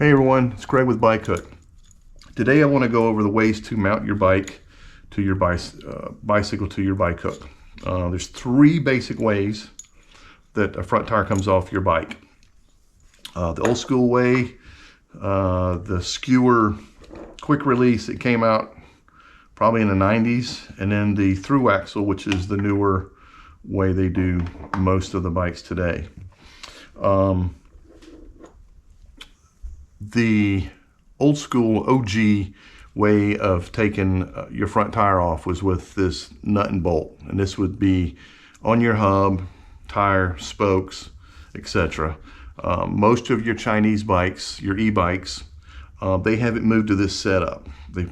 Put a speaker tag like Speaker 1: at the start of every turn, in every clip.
Speaker 1: Hey everyone, it's Greg with Bike Hook. Today I want to go over the ways to mount your bike to your bicycle to your bike hook. There's three basic ways that a front tire comes off your bike. The old school way, the Skewer quick release, it came out probably in the 90s, and then the Thru-Axle, which is the newer way they do most of the bikes today. The old school OG way of taking your front tire off was with this nut and bolt, and this would be on your hub, tire, spokes, etc. Most of your Chinese bikes, your e-bikes, they haven't moved to this setup. They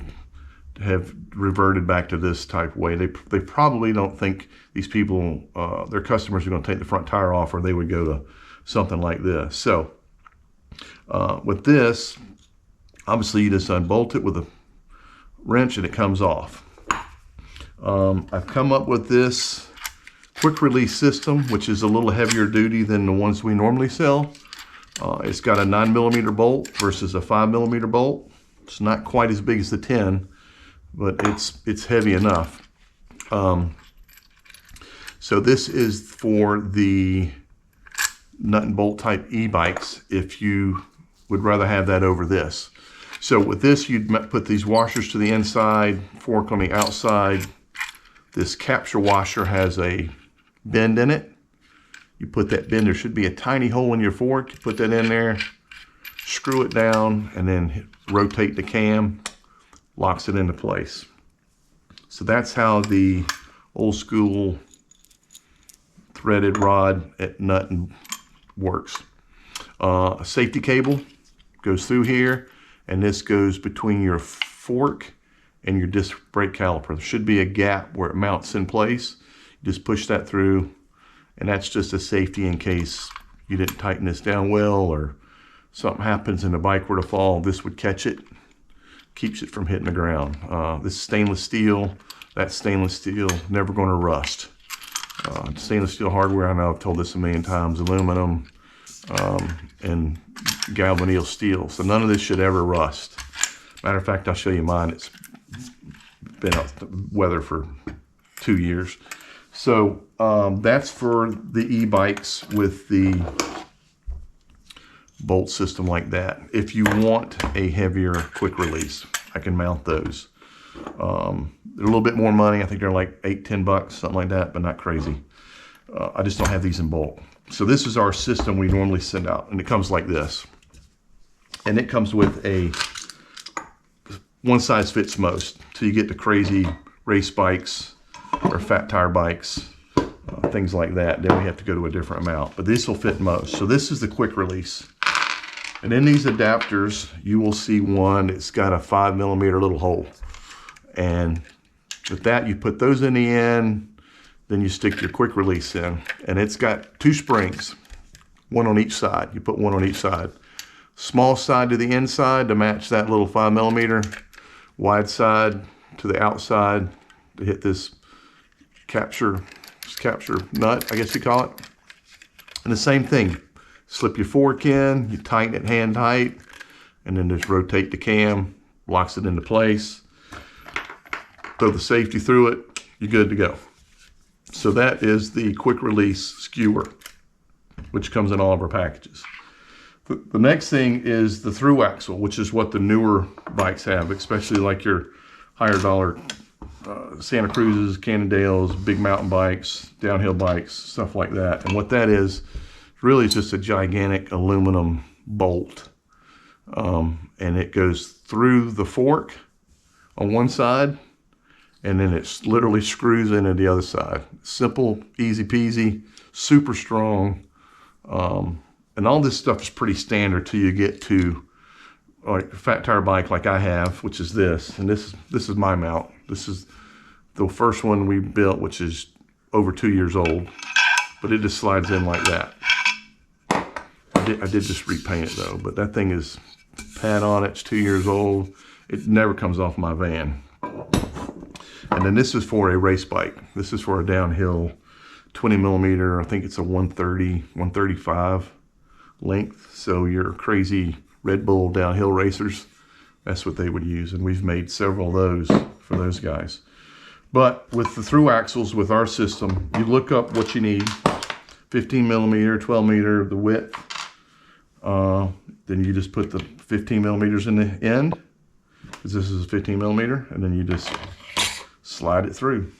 Speaker 1: have reverted back to this type way. They probably don't think these people, their customers, are going to take the front tire off, or they would go to something like this. So with this, obviously you just unbolt it with a wrench and it comes off. I've come up with this quick release system, which is a little heavier duty than the ones we normally sell. It's got a 9mm bolt versus a 5mm bolt. It's not quite as big as the 10, but it's heavy enough. So this is for the nut and bolt type e-bikes, if you would rather have that over this. So with this, you'd put these washers to the inside, fork on the outside. This capture washer has a bend in it. You put that bend, there should be a tiny hole in your fork. You put that in there, screw it down, and then rotate the cam, locks it into place. So that's how the old school threaded rod at nut and works. A safety cable goes through here, and this goes between your fork and your disc brake caliper. There should be a gap where it mounts in place. You just push that through, and that's just a safety in case you didn't tighten this down well or something happens and the bike were to fall. This would catch it, keeps it from hitting the ground. This is stainless steel. That's stainless steel, never going to rust. Stainless steel hardware, I know I've told this a million times, aluminum and galvanneal steel. So none of this should ever rust. Matter of fact, I'll show you mine. It's been out the weather for 2 years. So that's for the e-bikes with the bolt system like that. If you want a heavier quick release, I can mount those. They're a little bit more money. I think they're like $8-10, something like that, but not crazy. I just don't have these in bulk. So this is our system we normally send out, and it comes like this. And it comes with a one size fits most. So you get the crazy race bikes or fat tire bikes, things like that. Then we have to go to a different amount, but this will fit most. So this is the quick release. And in these adapters, you will see one, it's got a 5mm little hole. And with that, you put those in the end, then you stick your quick release in, and it's got 2 springs, one on each side. You put one on each side. Small side to the inside to match that little 5mm, wide side to the outside to hit this capture nut, I guess you call it. And the same thing, slip your fork in, you tighten it hand tight, and then just rotate the cam, locks it into place. Throw the safety through it, you're good to go. So that is the quick release skewer, which comes in all of our packages. The next thing is the Thru-Axle, which is what the newer bikes have, especially like your higher dollar Santa Cruzes, Cannondales, big mountain bikes, downhill bikes, stuff like that. And what that is really just a gigantic aluminum bolt. And it goes through the fork on one side, and then it literally screws into the other side. Simple, easy peasy, super strong. And all this stuff is pretty standard till you get to like a fat tire bike like I have, which is this. And this is my mount. This is the first one we built, which is over 2 years old. But it just slides in like that. I did just repaint it though, but that thing is pad on it. It's 2 years old. It never comes off my van. And then this is for a race bike. This is for a downhill 20mm. I think it's a 130, 135 length. So your crazy Red Bull downhill racers. That's what they would use, and we've made several of those for those guys. But with the Thru-Axles, with our system, you look up what you need. 15 millimeter, 12 meter, the width. Then you just put the 15 millimeters in the end, because this is a 15 millimeter, and then you just slide it through.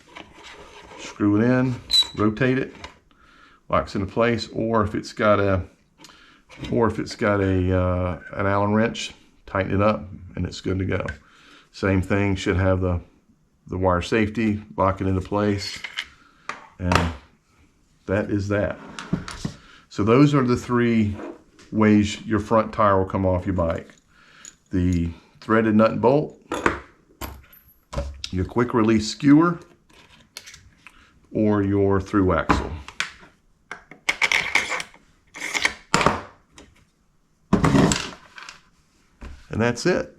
Speaker 1: Screw it in, rotate it, locks into place, or if it's got an Allen wrench, tighten it up and it's good to go. Same thing, should have the wire safety, lock it into place, and that is that. So those are the 3 ways your front tire will come off your bike. The threaded nut and bolt, your quick release skewer, or your Thru-Axle. And that's it.